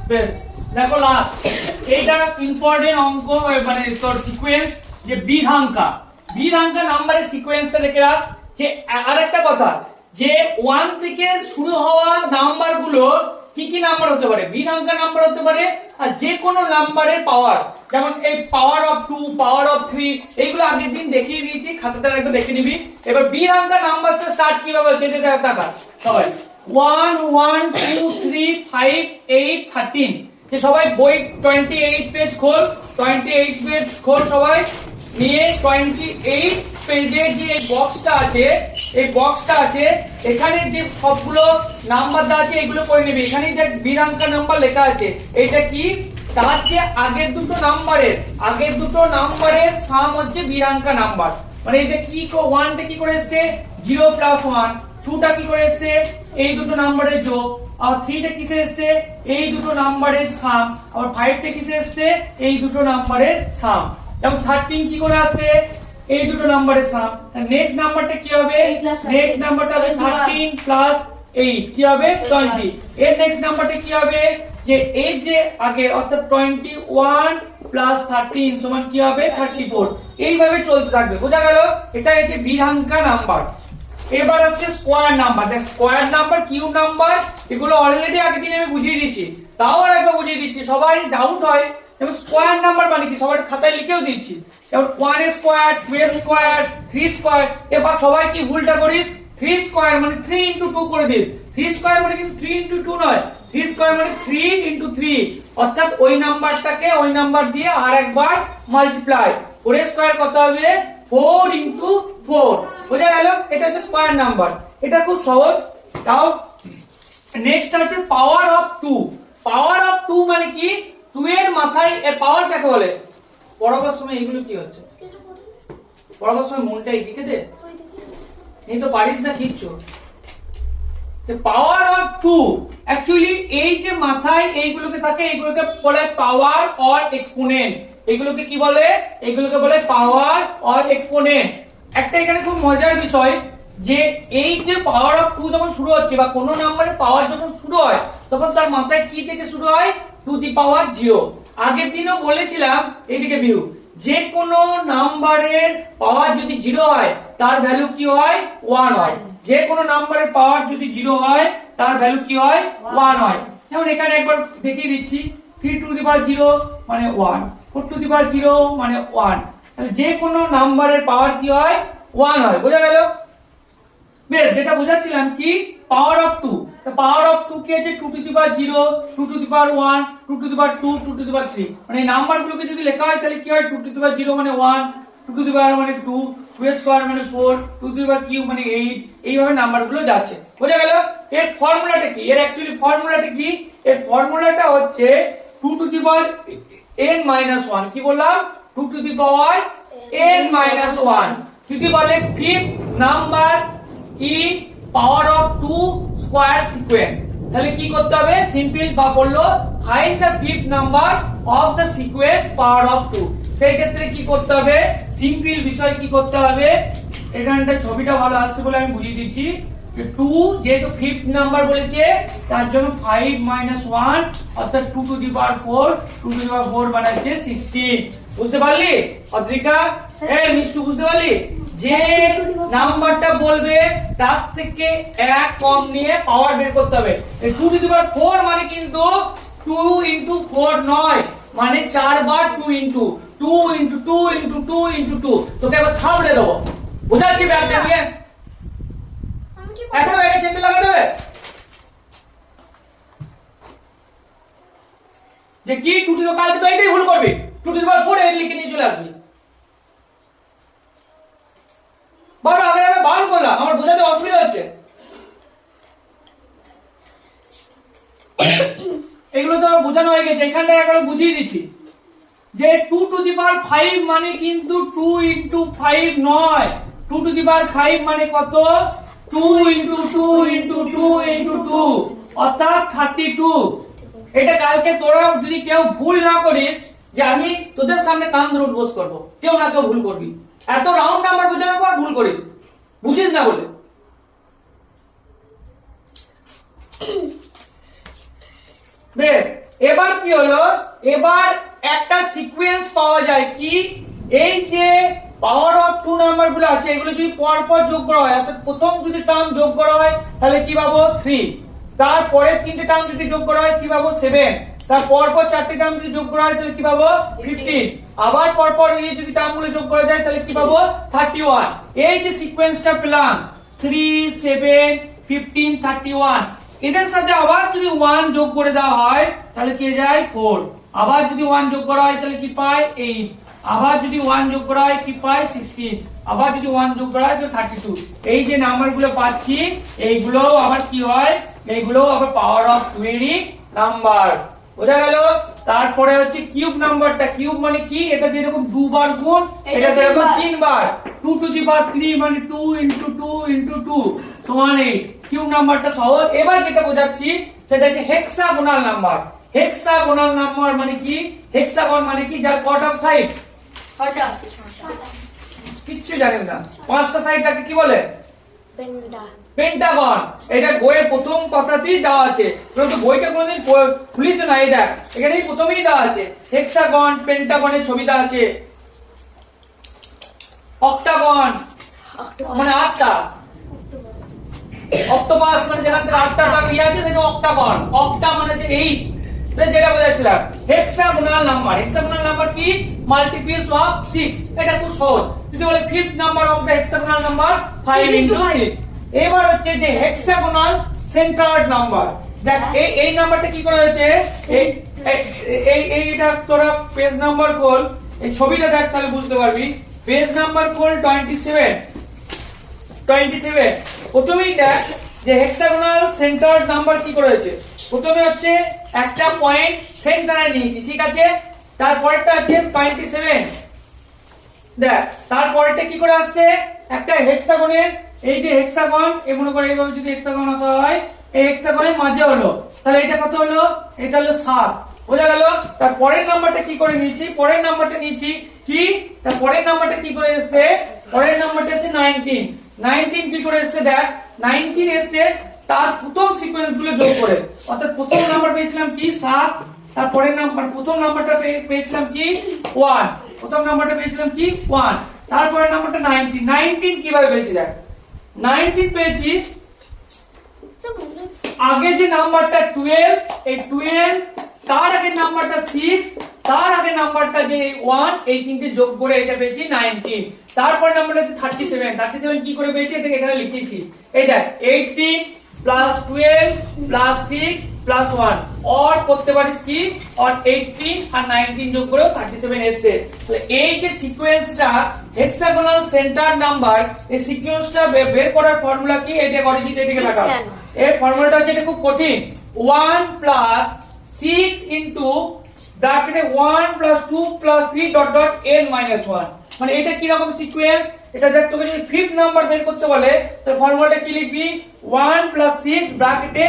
বেশ, দেখো লাস্ট এইটা ইম্পর্টেন্ট অঙ্ক, মানে তোর সিকোয়েন্স, যে বিধাঙ্কা নাম্বারের সিকোয়েন্সটা দেখে রাখ। যে আরেকটা কথা, যে 1 থেকে শুরু হওয়া নাম্বার গুলো কি কি নাম্বার হতে পারে, বিধাঙ্কা নাম্বার হতে পারে, আর যে কোনো নাম্বারের পাওয়ার, যেমন এই পাওয়ার অফ 2, পাওয়ার অফ 3, এইগুলো আগের দিন দেখিয়ে দিয়েছি, খাতাটা একটু দেখে নিবি। এবার বিধাঙ্কা নাম্বারটা স্টার্ট কিভাবে হচ্ছে এটা দেখা সবাই। 1 1 2 3 5 8 13, যে সবাই বই 28 পেজ খোল, 28 পেজ খোল সবাই, নিয়ে 28 পেজের যে বক্সটা আছে, এই বক্সটা আছে, এখানে যে সবগুলো নাম্বার দেওয়া আছে এগুলো করে নিবি। এখানে যে বিধাঙ্কা নাম্বার লেখা আছে, এটা কি, তার যে আগের দুটো নাম্বারের সাম হচ্ছে বিধাঙ্কা নাম্বার। মানে এই যে কি 1টা কি করে এসেছে 0 প্লাস 1, 2টা কি করে এসেছে এই দুটো নাম্বারের যোগ, আর 3টা কিসে এসেছে এই দুটো নাম্বারের সাম, আর 5টা কিসে এসেছে এই দুটো নাম্বারের সাম, এবং 13 কি করে আসছে এই দুটো নাম্বারের সাম। নেক্সট নাম্বারটা কি হবে, নেক্সট নাম্বারটা হবে 13 প্লাস 8 কি হবে 20। এর নেক্সট নাম্বারটা কি হবে, যে এই যে আগে অর্থাৎ 21 প্লাস 13 সমান কি হবে 34। এইভাবে চলতে থাকবে, বোঝা গেল? এটা হচ্ছে বিধাঙ্কা নাম্বার। এবার আসছে স্কয়ার নাম্বার। দেখ স্কয়ার নাম্বার, কিউব নাম্বার, এগুলো অলরেডি আগের দিন আমি বুঝিয়ে দিচ্ছি, তাও আর একবার বুঝিয়ে দিচ্ছি, সবাই ডাউট হয়। এবং স্কয়ার নাম্বার মানে কি সবার খাতায় লিখেও দিচ্ছি। এবার 1 স্কয়ার, 2 স্কয়ার, 3 স্কয়ার। এবার সবাই কি ভুলটা করিস, 3 স্কয়ার মানে 3 ইনটু 2 করে দিস। 3 স্কয়ার মানে কিন্তু 3 ইনটু 2 নয়, 3 স্কয়ার মানে 3 ইনটু 3, অর্থাৎ ওই নাম্বারটাকে ওই নাম্বার দিয়ে আরেকবার মাল্টিপ্লাই। 4 স্কয়ার কত হবে 4 ইনটু 4, বোঝা গেল? এটা হচ্ছে স্কয়ার নাম্বার, এটা খুব সহজ। তাও নেক্সট আছে পাওয়ার অফ 2। পাওয়ার অফ 2 মানে কি, 2 এর মাথায় এর পাওয়ার কাকে বলে? পড়াবার সময় এগুলো কি হচ্ছে, পড়াবার সময় মনটা এদিকে দে, এই তো পারিস না কিচ্ছু। পাওয়ার অফ 2 অ্যাকচুয়ালি এই যে মাথায় এইগুলোকে থাকে, এইগুলোকে বলে পাওয়ার অর এক্সপোনেন্ট। এগুলোকে কি বলে, এগুলোকে বলে পাওয়ার অর এক্সপোনেন্ট। একটা এখানে খুব মজার বিষয়, যে এই যে পাওয়ার অফ 2 যখন শুরু হচ্ছে বা কোনো নাম্বারের পাওয়ার যখন শুরু হয়, তখন তার মাথায় কি থেকে শুরু হয়, টু দি পাওয়ার 0। আগের দিনও বলেছিলাম, এইদিকে ভিউ, যে কোনো নাম্বারের পাওয়ার যদি 0 হয় তার ভ্যালু কি হয় 1 হয়। যে কোনো নাম্বারের পাওয়ার যদি 0 হয় তার ভ্যালু কি হয় 1 হয়। যেমন এখানে একবার দেখিয়ে দিচ্ছি, 3 টু দি পাওয়ার 0 মানে 1, 4 টু দি পাওয়ার 0 মানে 1। তাহলে যে কোনো নাম্বারের পাওয়ার কি হয় 1 হয়, বোঝা গেল? বেশ, যেটা বোঝাচ্ছিলাম কি পাওয়ার অফ 2, তো পাওয়ার অফ 2 কি আছে 2 to the power 0, 2 to the power 1, 2 to the power 2, 2 to the power 3। মানে এই নাম্বারগুলোকে যদি লেখা হয় তাহলে কি হয়, 2 টু দি পাওয়ার 0 মানে 1, 2 টু দি পাওয়ার মানে 2, 2 স্কয়ার মানে 4, 2 টু দি পাওয়ার কিউব মানে 8। এইভাবে নাম্বারগুলো যাচ্ছে, বোঝা গেল? এর ফর্মুলাটা কি, এর অ্যাকচুয়ালি ফর্মুলাটা কি, এর ফর্মুলাটা হচ্ছে 2 to the power n minus 1। কি বললাম, 2 to the power n minus 1 যদি বলে fifth number in power of 2 square sequence. তাহলে কি করতে হবে, সিম্পল বা বললো find the fifth number of the sequence power of 2। সেই ক্ষেত্রে কি করতে হবে, সিম্পল বিষয় কি করতে হবে, এখানটা ছবিটা ভালো আসছে বলে আমি বুঝিয়ে দিচ্ছি। 2 যেহেতু ফিফথ নাম্বার বলেছে, তার জন্য 5 মাইনাস 1 অর্থাৎ 2 to the power 4, 2 to the পাওয়ার 4 বানাচ্ছে 16। বুঝতে পারলি অদ্রিকা? মিষ্টু বুঝতে পারলি? যে নাম্বারটা বলবে তার থেকে 1 কম নিয়ে পাওয়ার বের করতে হবে। 2 টু দি পাওয়ার 4 মানে কিন্তু 2 ইনটু 4 নয়, মানে 4 বার 2 ইনটু 2 ইনটু 2 ইনটু 2 ইনটু 2। তোকে এবার থামড়ে দেবো, বুঝাচ্ছি ব্যাপারটা নিয়ে। এখনো এটা চেপে লাগাতে হবে যে কি 2 টু দি পাওয়ার, কালকে তো এটাই ভুল করবি, 2 টু দি পাওয়ার 4 এর লিখে নিয়ে চলে আসবি। বাবা আগে আমি বারণ করলাম, আমার বোঝাতে অসুবিধা হচ্ছে। এগুলো তো বোঝানো হয়ে গেছে, এখানটায় একবার বুঝিয়ে দিচ্ছি যে 2 টু দি পাওয়ার 5 মানে কিন্তু 2 ইনটু 5 নয়, 2 টু দি পাওয়ার 5 মানে কত, 2 ইনটু 2 ইনটু 2 ইনটু 2 অর্থাৎ 32। এটা কালকে তোরা যদি কেউ ভুল না করিস, যে আমি তোদের সামনে কান ধরে উঠবোস করবো, কেউ না কেউ ভুল করবি। এত রাউন্ড নাম্বার বোঝানোর পর ভুল করিস, বুঝিস না বলে। বেশ, এবার কি হলো, এবার একটা সিকোয়েন্স পাওয়া যায় কি, এই যে পাওয়ার অফ 2 নাম্বার গুলো আছে এগুলো যদি পরপর যোগ করা হয়, অর্থাৎ প্রথম যদি টার্ম যোগ করা হয় তাহলে কি পাবো 3, তারপরে তিনটে টার্ম যদি যোগ করা হয় কি পাবো 7, তার পরপর চারটে টার্ম যদি যোগ করা হয় তাহলে কি পাবো 15, আবার পরপর এই যদি টার্মগুলো যোগ করা যায় তাহলে কি পাবো 31। এই যে সিকোয়েন্সটা পেলাম 3 7 15 31, এদের সাথে আবার যদি 1 যোগ করে দেওয়া হয় তাহলে কি যায় 4, আবার যদি 1 যোগ করা হয় তাহলে কি পাই 8, আবার যদি 1 যোগ করা হয় কি পাই 16, আবার যদি 1 যোগ করা হয় তাহলে 32। এই যে নাম্বারগুলো পাচ্ছি এইগুলো আবার কি হয়, এইগুলো আবার পাওয়ার অফ 20 নাম্বার, বোঝা গেল। তারপরে হচ্ছে কিউব নাম্বারটা, কিউব মানে কি, এটা যেরকম 2 বার গুণ এটা যেরকম 3 বার, 2 টু দি পাওয়ার 3 মানে 2 ইনটু 2 ইনটু 2 সমান 8, কিউব নাম্বারটা সহজ। এবার যেটা বোঝাচ্ছি সেটা হচ্ছে হেক্সাগোনাল নাম্বার। হেক্সাগোনাল নাম্বার মানে কি, হেক্সাগন মানে কি যার কটা সাইড, কিচ্ছু জানেন না, 5টা সাইড তাকে কি বলে পেন্টাগন। এটা বইয়ের প্রথম কথাতেই দেওয়া আছে, কিন্তু বইটা কোনদিন খুলিস না, এটা এখানেই প্রথমেই দেওয়া আছে হেক্সাগন, পেন্টাগনের ছবি দেওয়া আছে। অক্টাগন মানে 8টা, অক্টোপাস মানে যেখান থেকে 8টা ইয়ে আছে সেটা অক্টাগন, অক্টা মানে যে 8, যেটা বোঝাচ্ছিলাম। হেক্সাগোনাল নাম্বার, হেক্সাগোনাল নাম্বার কি মাল্টিপলস অফ 6, এটা খুব সহজ। যদি বলে fifth number of the hexagonal number 5 into 6। এবার হচ্ছে যে হেক্সাগোনাল সেন্টার্ড নাম্বার, দেখ এই নাম্বারটা কি করে হয়েছে, এইটা তোরা পেজ নাম্বার খোল, এই ছবিটা দেখ তাহলে বুঝতে পারবি। পেজ নাম্বার খোল 27, প্রথমেই দেখ যে হেক্সাগোনাল সেন্টার্ড নাম্বার কি করে হয়েছে। প্রথমে হচ্ছে একটা পয়েন্ট সেন্টারে নিয়েছি, ঠিক আছে, তারপরটা হচ্ছে 27, দেখ তারপরটা কি করে আসছে, একটা হেক্সাগনের, এই যে হেক্সাগন মনে করে এইভাবে যদি হেক্সাগন আঁকা হয়, এই হেক্সাগনের মাঝে হলো, তাহলে এটা কত হলো, এটা হলো 7, বোঝা গেল। তার পরের নাম্বারটা কি করে নিয়েছি, পরের নাম্বারটা নিয়েছি কি, তার পরের নাম্বারটা কি করে এসেছে, পরের নাম্বারটা হচ্ছে 19 কি করে এসেছে, দেখ 19 এসেছে তার প্রথম সিকোয়েন্স গুলো যোগ করে, অর্থাৎ প্রথম নাম্বার পেয়েছিলাম কি 7, তারপরের নাম্বার প্রথম নাম্বারটা পেয়েছিলাম কি 1, প্রথম নাম্বারটা পেয়েছিলাম কি 1, তারপরের নাম্বারটা 19 কিভাবে পেয়েছি, দেখ 19 পেয়েছি, আগে যে নাম্বারটা 12, এই 12 তার আগের নাম্বারটা 6, তার আগের নাম্বারটা যে 1, এই তিনটে যোগ করে এটা পেয়েছি 19, তারপর নাম্বারটা হচ্ছে 37 কি করে পেয়েছি এটাকে এখানে লিখেছি, এই দেখ 18 প্লাস 12 প্লাস 6 প্লাস 1, অর করতে পারিস কি, অর 18 আর 19 যোগ করেও 37 এসেছে। তাহলে এই যে সিকোয়েন্সটা হেক্সাগোনাল সেন্টার নাম্বার, এই সিকোয়েন্সটা বের করার ফর্মুলা কি, এই দেখ অরিজিৎ এদিকে তাকাও, এর ফর্মুলাটা হচ্ছে এটা খুব কঠিন, 1 প্লাস 6 ইনটু ব্র্যাকেটে 1 plus 2 plus 3 dot dot n minus 1, মানে এটা কি রকম সিকোয়েন্স, এটা দেখ তোকে যদি ফিফথ নাম্বার বের করতে বলে তাহলে ফর্মুলাটা কি লিখবি, 1 প্লাস 6 ব্র্যাকেটে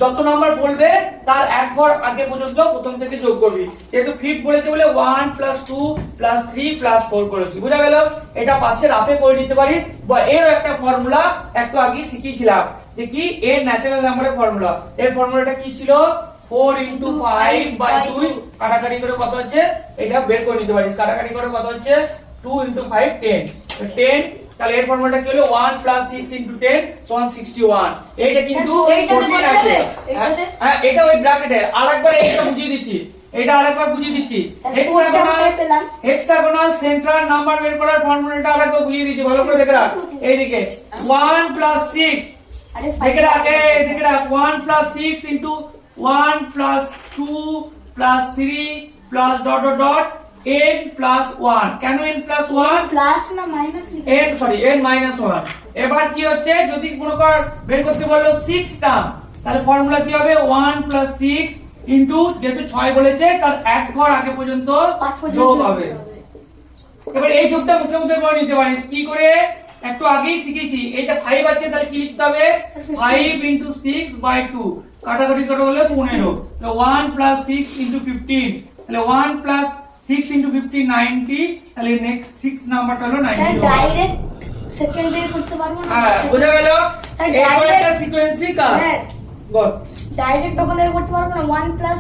যত নাম্বার বলবে তার এক ঘর আগে পর্যন্ত প্রথম থেকে যোগ করবি, যেহেতু ফিফথ বলেছে বলে 1 প্লাস 2 প্লাস 3 প্লাস 4 করেছি, বুঝা গেল। এটা পাশে রাফে করে নিতে পারিস, বা এর একটা ফর্মুলা একটু আগে শিখিয়েছিলাম যে কি এর ন্যাচারাল নাম্বারের ফর্মুলা, এর ফর্মুলাটা কি ছিল 4 ইনটু 5 বাই 2, কাটাকাটি করে কত হচ্ছে এটা বের করে নিতে পারিস, কাটাকাটি করে কত হচ্ছে 2 ইনটু 5 10, তাহলে এর ফর্মুলাটা কি হলো 1 প্লাস 6 ইনটু 10 সমান 61, এইটা কিন্তু কঠিন আছে, হ্যাঁ এটা ওই ব্র্যাকেটে আরেকবার এইটা বুঝিয়ে দিচ্ছি, এটা আরেকবার বুঝিয়ে দিচ্ছি, হেক্সাগোনাল সেন্ট্রাল নাম্বার বের করার ফর্মুলাটা আরেকবার বুঝিয়ে দিচ্ছি, ভালো করে দেখে রাখ, এইদিকে 1 প্লাস 6 দেখে রাখ, দেখে রাখ 1 plus 6 into 1 plus 2 plus 3 plus dot dot dot n plus 1, কেন n প্লাস 1 প্লাস না মাইনাস, n মাইনাস 1। এবার কি হচ্ছে, যদি কোনো কার বের করতে বললো 6 টার্ম, তাহলে ফর্মুলা কি হবে 1 প্লাস 6 ইনটু, যেহেতু 6 বলেছে তার এক ঘর আগে পর্যন্ত যোগ হবে। এবার এই যোগটা মুখে মুখে করে নিতে পারিস কি করে, একটু আগেই শিখেছি, এটা 5 আছে তাহলে কি লিখতে হবে 5 ইনটু 6 বাই 2, কাটাকাটি করে বললে 15, 1 প্লাস 6 ইনটু 15, তাহলে 1 প্লাস 6 into 50 90, তাহলে নেক্সট 6 নাম্বারটা হলো 90। স্যার ডাইরেক্ট সেকেন্ড বের করতে পারবো না, হ্যাঁ বোঝা গেল, স্যার এই একটা সিকোয়েন্সই কার স্যার বল, ডাইরেক্ট তখন বের করতে পারবো না 1 প্লাস